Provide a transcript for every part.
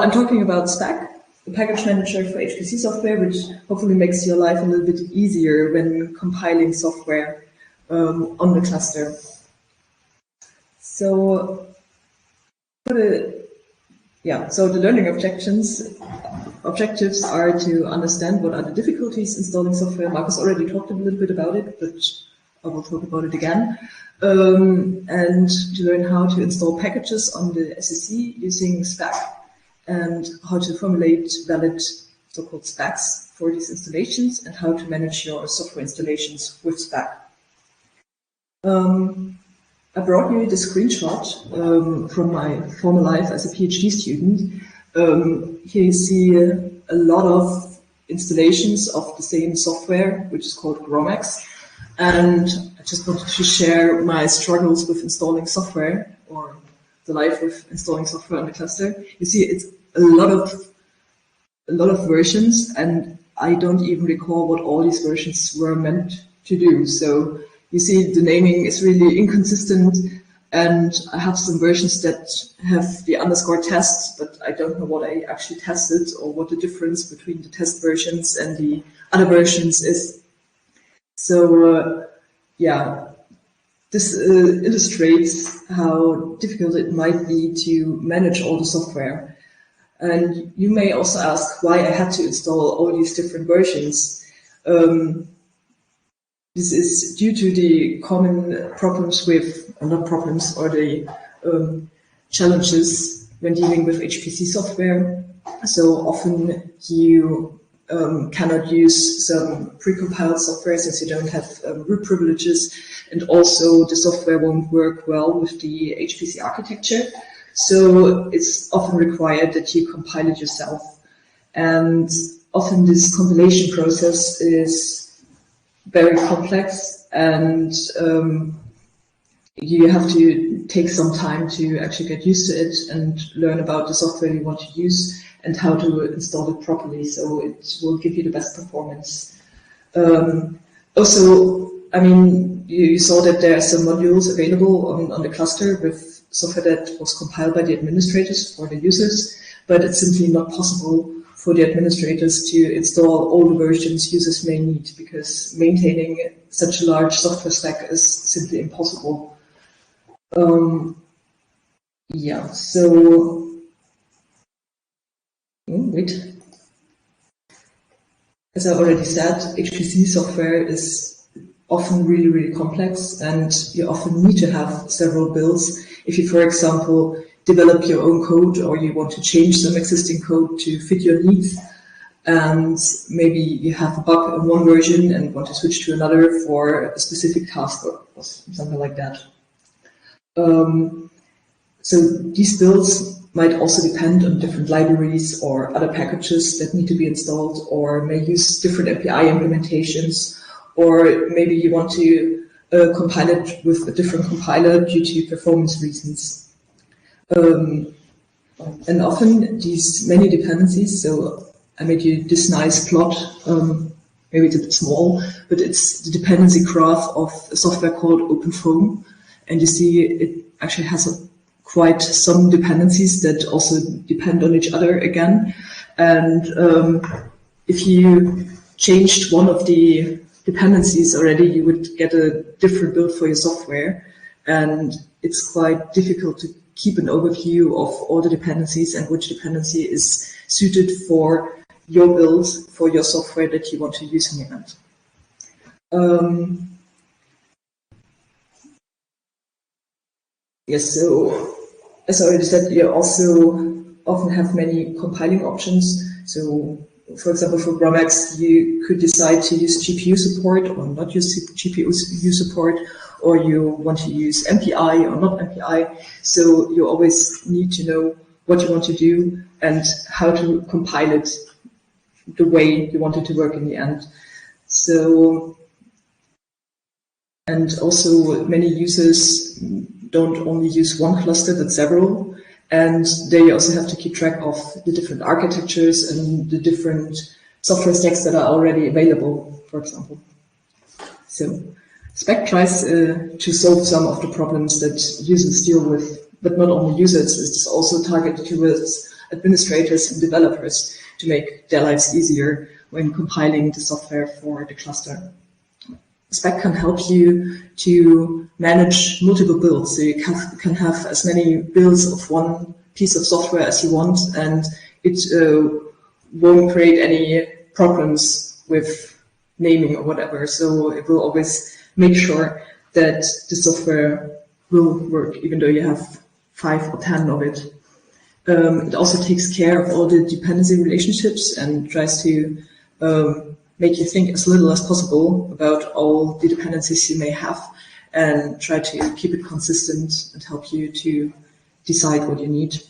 I'm talking about Spack, the package manager for HPC software, which hopefully makes your life a little bit easier when compiling software on the cluster. So the learning objectives are to understand what are the difficulties installing software. Marcus already talked a little bit about it, but I will talk about it again. And to learn how to install packages on the SSC using Spack, and how to formulate valid so-called specs for these installations, and how to manage your software installations with Spack. I brought you the screenshot from my former life as a PhD student. Here you see a lot of installations of the same software, which is called GROMAX. And I just wanted to share my struggles with installing software, or the life with installing software on the cluster. You see, it's a lot of versions, and I don't even recall what all these versions were meant to do. So you see, the naming is really inconsistent, and I have some versions that have the underscore test, but I don't know what I actually tested or what the difference between the test versions and the other versions is. So this illustrates how difficult it might be to manage all the software. And you may also ask why I had to install all these different versions. This is due to the common problems with, or not problems, or the challenges when dealing with HPC software. So often you cannot use some precompiled software since you don't have root privileges, and also the software won't work well with the HPC architecture. So it's often required that you compile it yourself. And often this compilation process is very complex, and you have to take some time to actually get used to it and learn about the software you want to use and how to install it properly so it will give you the best performance. Also, I mean, you saw that there are some modules available on the cluster with software that was compiled by the administrators for the users, but it's simply not possible for the administrators to install all the versions users may need, because maintaining such a large software stack is simply impossible. As I already said, HPC software is often really, really complex, and you often need to have several builds. If you, for example, develop your own code, or you want to change some existing code to fit your needs, and maybe you have a bug in one version and want to switch to another for a specific task or something like that. So these builds might also depend on different libraries or other packages that need to be installed, or may use different API implementations, or maybe you want to compile it with a different compiler due to performance reasons. And often these many dependencies, so I made you this nice plot, maybe it's a bit small, but it's the dependency graph of a software called Openfoam. And you see it actually has quite some dependencies that also depend on each other again. And if you changed one of the dependencies already, you would get a different build for your software. And it's quite difficult to keep an overview of all the dependencies and which dependency is suited for your build, for your software that you want to use in the end. Yes, so as I already said, you also often have many compiling options. So, for example, for GROMAX, you could decide to use GPU support or not use GPU support, or you want to use MPI or not MPI. So you always need to know what you want to do and how to compile it the way you want it to work in the end. So, and also many users don't only use one cluster, but several. And they also have to keep track of the different architectures and the different software stacks that are already available, for example. So Spack tries to solve some of the problems that users deal with, but not only users, it's also targeted towards administrators and developers to make their lives easier when compiling the software for the cluster. Spack can help you to manage multiple builds, so you can have as many builds of one piece of software as you want, and it won't create any problems with naming or whatever. So it will always make sure that the software will work, even though you have 5 or 10 of it. It also takes care of all the dependency relationships and tries to make you think as little as possible about all the dependencies you may have, and try to keep it consistent and help you to decide what you need.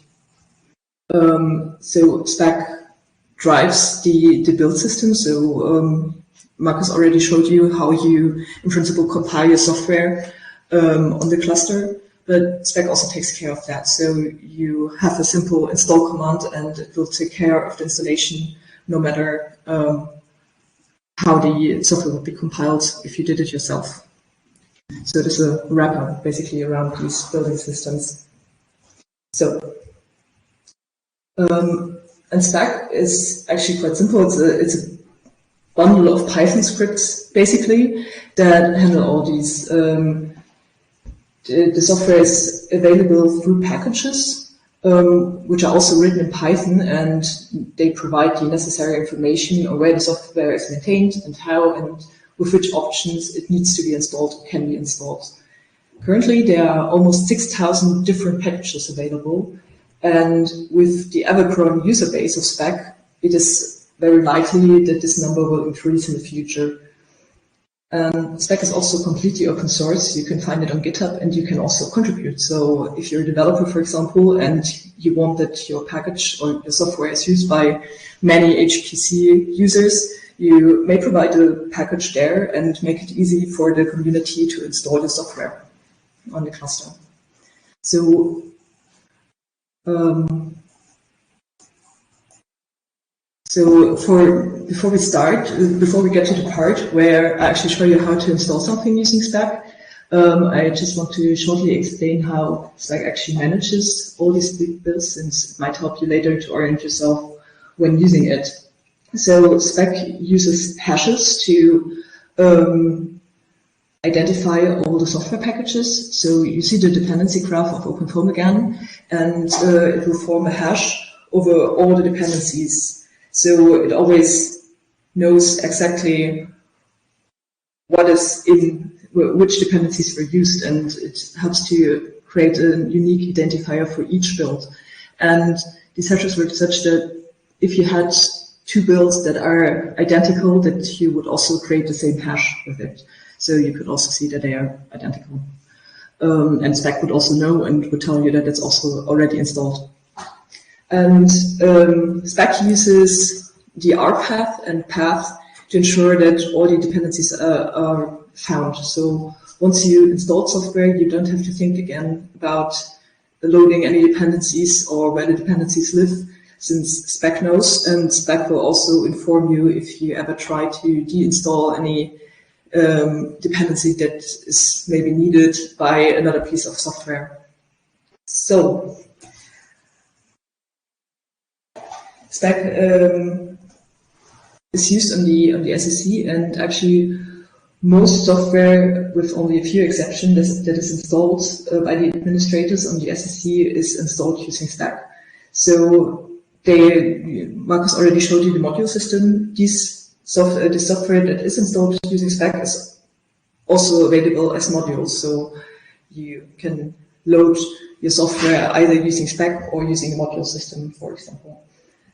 So Spack drives the build system. So Marcus already showed you how you, in principle, compile your software on the cluster, but Spack also takes care of that. So you have a simple install command, and it will take care of the installation no matter how the software will be compiled if you did it yourself. So there's a wrapper basically around these building systems. So, and Spack is actually quite simple. It's a bundle of Python scripts basically that handle all these. The software is available through packages, which are also written in Python, and they provide the necessary information on where the software is maintained and how and with which options it needs to be installed or can be installed. Currently, there are almost 6,000 different packages available, and with the ever-growing user base of Spack, it is very likely that this number will increase in the future. Spack is also completely open source. You can find it on GitHub, and you can also contribute. So if you're a developer, for example, and you want that your package or your software is used by many HPC users, you may provide a package there and make it easy for the community to install the software on the cluster. So before we get to the part where I actually show you how to install something using Spack, I just want to shortly explain how Spack actually manages all these big builds, since it might help you later to orient yourself when using it. So Spack uses hashes to identify all the software packages. So you see the dependency graph of Openfoam again, and it will form a hash over all the dependencies. So it always knows exactly what is in which dependencies were used, and it helps to create a unique identifier for each build. And these hashes work such that if you had 2 builds that are identical, that you would also create the same hash with it. So you could also see that they are identical. And Spack would also know and would tell you that it's also already installed. And Spack uses the rpath and path to ensure that all the dependencies are found. So once you install software, you don't have to think again about loading any dependencies or where the dependencies live, since Spack knows, and Spack will also inform you if you ever try to deinstall any dependency that is maybe needed by another piece of software. So Spack is used on the SEC, and actually most software, with only a few exceptions, that is installed by the administrators on the SEC is installed using Spack. So Marcus already showed you the module system. The software that is installed using Spack is also available as modules, so you can load your software either using Spack or using a module system, for example.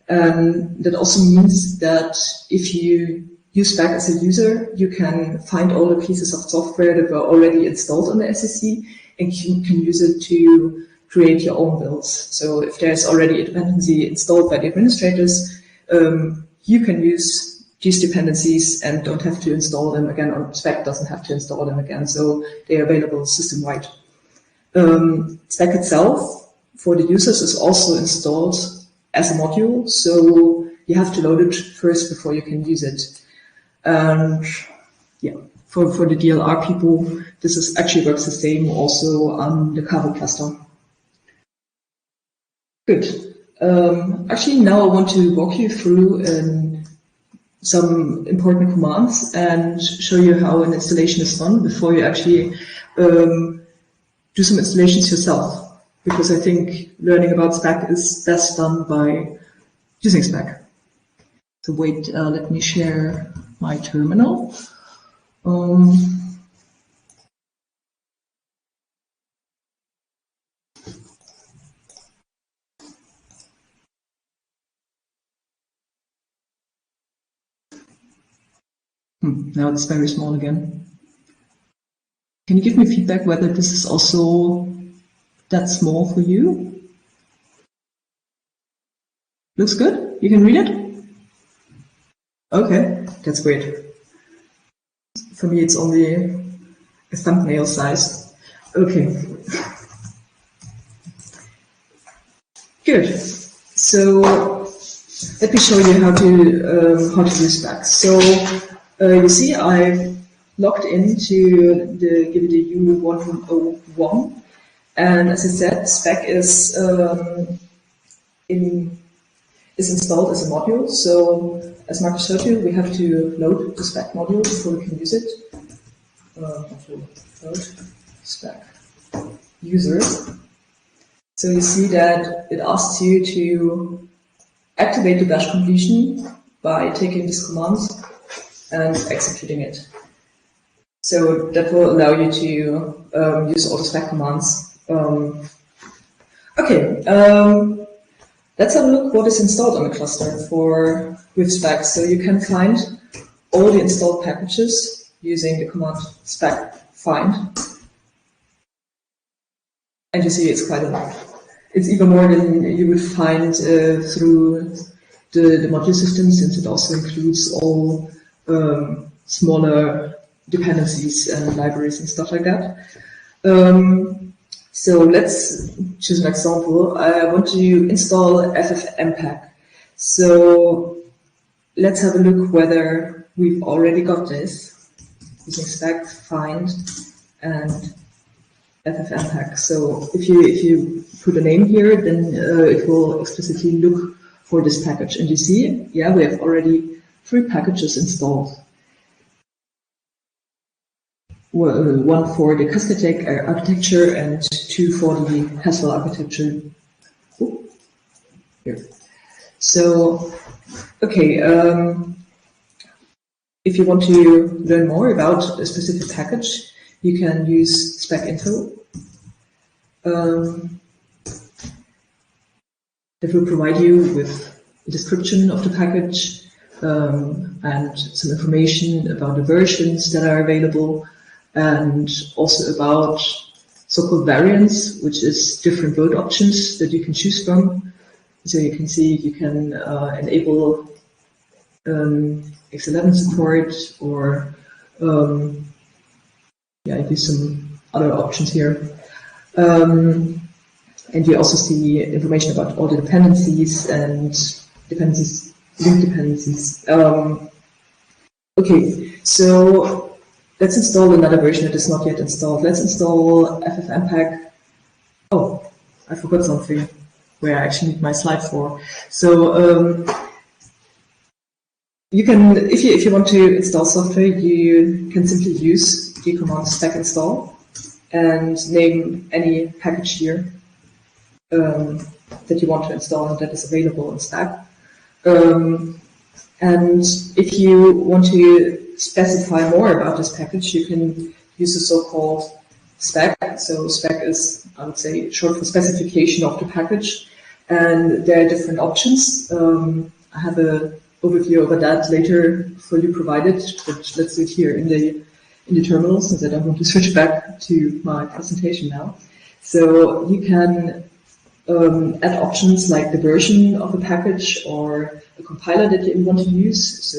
That also means that if you use Spack as a user, you can find all the pieces of software that were already installed on the SEC, and you can use it to create your own builds. So if there's already a dependency installed by the administrators, you can use these dependencies and don't have to install them again, or Spack doesn't have to install them again, so they are available system-wide. Spack itself, for the users, is also installed as a module, so you have to load it first before you can use it. And yeah, for the DLR people, this actually works the same also on the Kava cluster. Good. Actually, now I want to walk you through some important commands and show you how an installation is done before you actually do some installations yourself. Because I think learning about Spack is best done by using Spack. So wait, let me share my terminal. Now it's very small again. Can you give me feedback whether this is also that small for you? Looks good? You can read it? Okay, that's great. For me, it's only a thumbnail size. Okay. Good. So let me show you how to do Spack. So you see, I've logged into the GiveDU 101, and as I said, Spack is installed as a module. So as Marcus showed you, we have to load the Spack module before we can use it. Load Spack user. So you see that it asks you to activate the bash completion by taking this command and executing it. So that will allow you to use all the Spack commands. Let's have a look what is installed on the cluster with Spack. So you can find all the installed packages using the command Spack find. And you see it's quite a lot. It's even more than you would find through the module system, since it also includes all smaller dependencies and libraries and stuff like that. So let's choose an example. I want to install FFmpeg. So let's have a look whether we've already got this using Spack find and FFmpeg. So if you put a name here, then it will explicitly look for this package. And you see, yeah, we have already 3 packages installed. One for the Cascade architecture and 2 for the Haswell architecture. Here. So, okay, if you want to learn more about a specific package, you can use Spack info. That will provide you with a description of the package and some information about the versions that are available, and also about so-called variants, which is different build options that you can choose from. So you can see you can enable X11 support, or use some other options here. And you also see information about all the dependencies and link dependencies. Okay, so let's install another version that is not yet installed. Let's install FFmpeg. Oh, I forgot something where I actually need my slide for. So you can, if you want to install software, you can simply use the command Spack install and name any package here that you want to install and that is available in Spack. And if you want to specify more about this package, you can use the so-called Spack. So Spack is, I would say, short for specification of the package, and there are different options. I have an overview over that later fully provided, but let's do it here in the terminal, since I don't want to switch back to my presentation now. So you can add options like the version of a package or a compiler that you want to use. So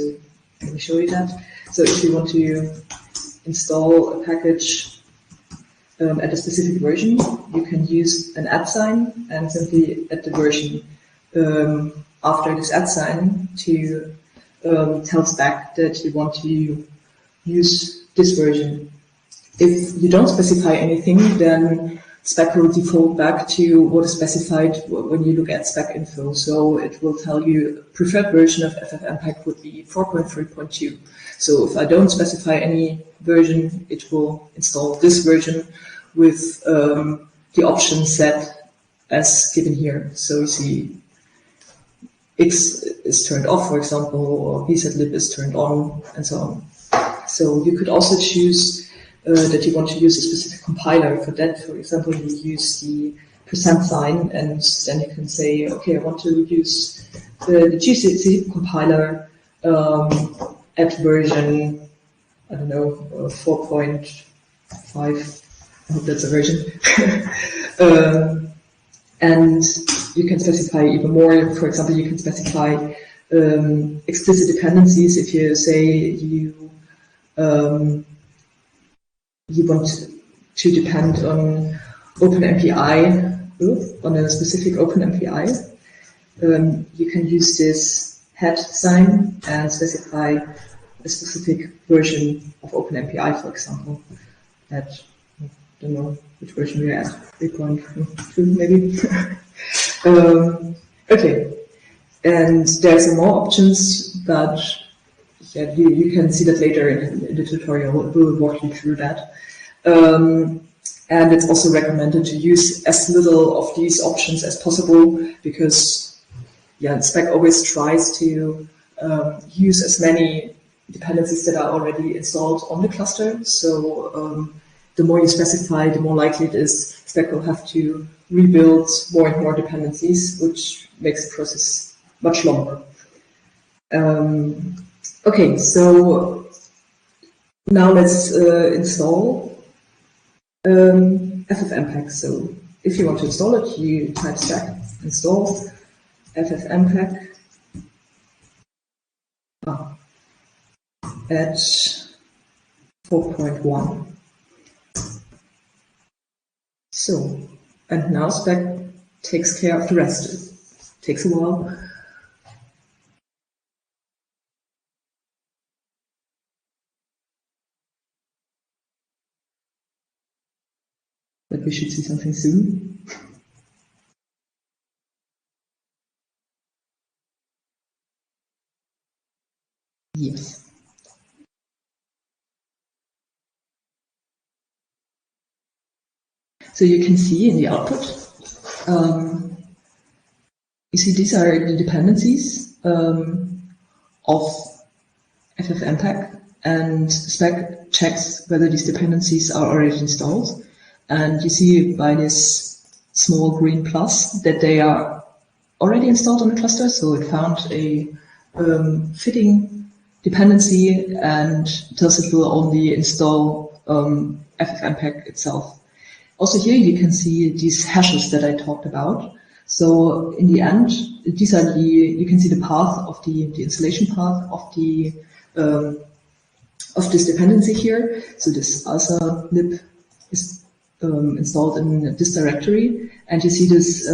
let me show you that. So if you want to install a package at a specific version, you can use an @ sign and simply add the version after this @ sign to tell Spack that you want to use this version. If you don't specify anything, then Spack will default back to what is specified when you look at Spack info. So it will tell you preferred version of FFmpeg would be 4.3.2. So if I don't specify any version, it will install this version with the option set as given here. So you see X is turned off, for example, or bzlib is turned on, and so on. So you could also choose that you want to use a specific compiler for that. For example, you use the %, and then you can say, okay, I want to use the GCC compiler at version, I don't know, 4.5. I hope that's a version. And you can specify even more. For example, you can specify explicit dependencies. If you say you want to depend on OpenMPI, on a specific OpenMPI, you can use this head sign and specify a specific version of OpenMPI, for example, at, I don't know which version we're at, 3.2 maybe. Okay, and there's some more options, but yeah, you can see that later in the tutorial. We'll walk you through that. And it's also recommended to use as little of these options as possible, because yeah, Spack always tries to use as many dependencies that are already installed on the cluster. So the more you specify, the more likely it is Spack will have to rebuild more and more dependencies, which makes the process much longer. Okay, so now let's install FFmpeg. So if you want to install it, you type Spack install FFmpeg at 4.1. So, and now Spack takes care of the rest. It takes a while. But we should see something soon. Yes. So you can see in the output, you see these are the dependencies of FFmpeg, and Spack checks whether these dependencies are already installed. And you see by this small green plus that they are already installed on the cluster. So it found a fitting dependency and tells it will only install FFmpeg itself. Also here you can see these hashes that I talked about. So in the end, these are you can see the path of the installation path of the of this dependency here. So this also lib is installed in this directory, and you see this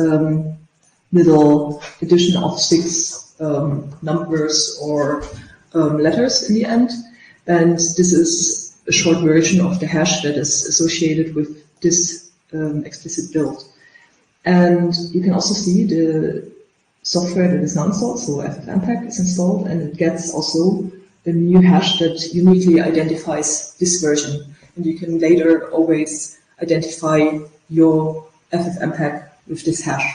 little addition of 6 numbers or letters in the end, and this is a short version of the hash that is associated with this explicit build. And you can also see the software that is now installed, so FFmpeg is installed, and it gets also a new hash that uniquely identifies this version. And you can later always identify your FFmpeg with this hash.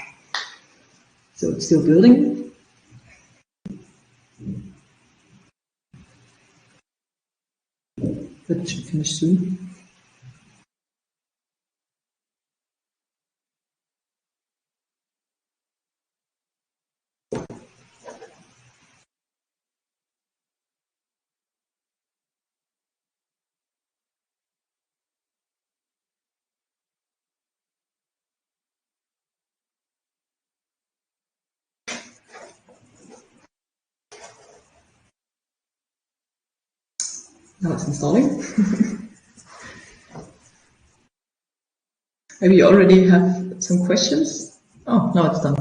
So it's still building. But it should finish soon. Now it's installing. Maybe you already have some questions? Oh, now it's done.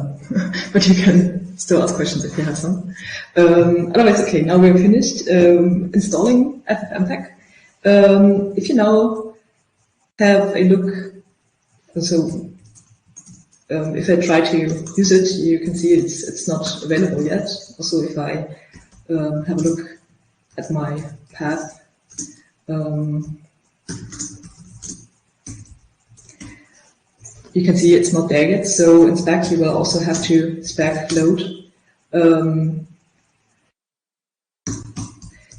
But you can still ask questions if you have some. Otherwise, okay, now we're finished installing FFmpeg. If you now have a look So if I try to use it, you can see it's not available yet. Also, if I have a look at my path, you can see it's not there yet. So in Spack, you will also have to Spack load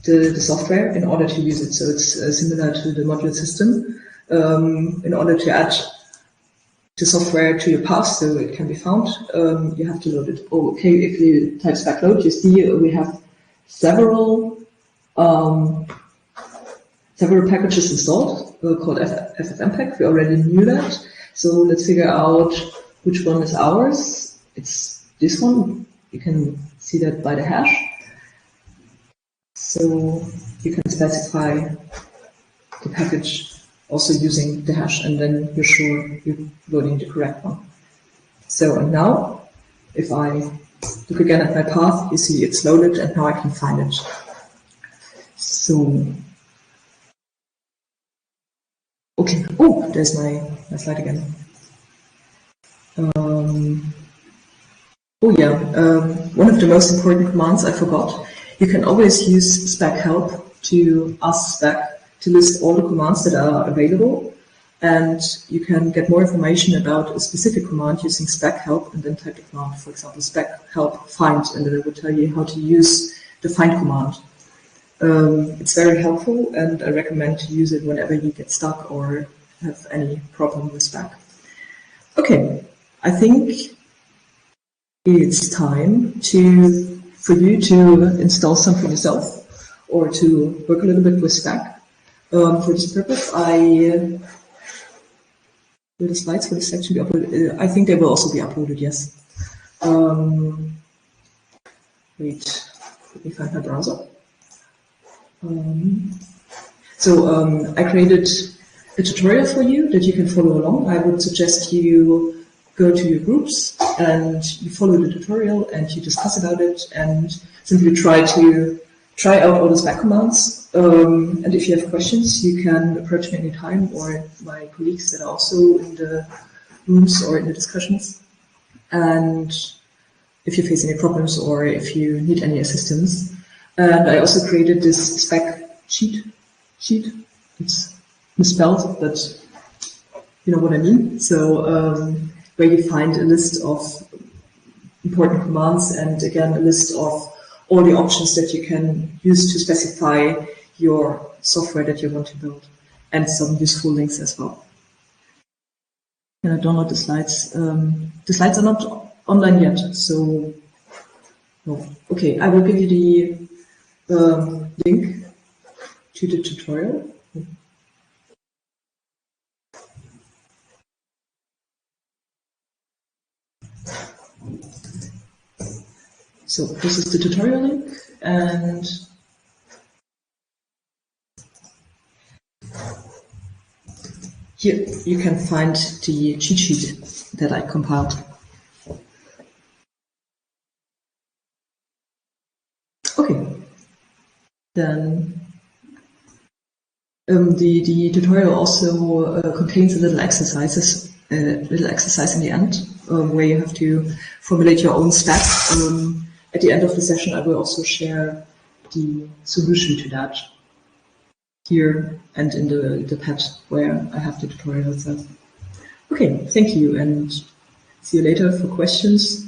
the software in order to use it. So it's similar to the module system. In order to add the software to your path so it can be found, you have to load it. Oh, okay, if you type Spack load, you see we have several packages installed called FFmpeg. We already knew that. So let's figure out which one is ours. It's this one. You can see that by the hash. So you can specify the package also using the hash, and then you're sure you're loading the correct one. So and now, if I look again at my path, you see it's loaded, and now I can find it. So, okay. Oh, there's my slide again. Oh yeah, one of the most important commands I forgot. You can always use Spack help to ask Spack to list all the commands that are available, and you can get more information about a specific command using Spack help and then type the command, for example, Spack help find, and then it will tell you how to use the find command. It's very helpful, and I recommend to use it whenever you get stuck or have any problem with Spack. Okay, I think it's time for you to install something yourself or to work a little bit with Spack. For this purpose, will the slides for this section be uploaded? I think they will also be uploaded, yes. Wait, let me find my browser. I created a tutorial for you that you can follow along. I would suggest you go to your groups and you follow the tutorial and you discuss about it and simply try out all the Spack commands. And if you have questions, you can approach me anytime, or my colleagues that are also in the rooms or in the discussions. And if you face any problems or if you need any assistance. And I also created this Spack sheet. It's misspelled, but you know what I mean. So where you find a list of important commands and again a list of all the options that you can use to specify your software that you want to build, and some useful links as well. Can I download the slides? The slides are not online yet, so no. Okay, I will give you the link to the tutorial. So this is the tutorial link, and here you can find the cheat sheet that I compiled. Okay, then the tutorial also contains a little exercise in the end, where you have to formulate your own steps. At the end of the session, I will also share the solution to that here and in the pad where I have the tutorial itself. Okay, thank you, and see you later for questions.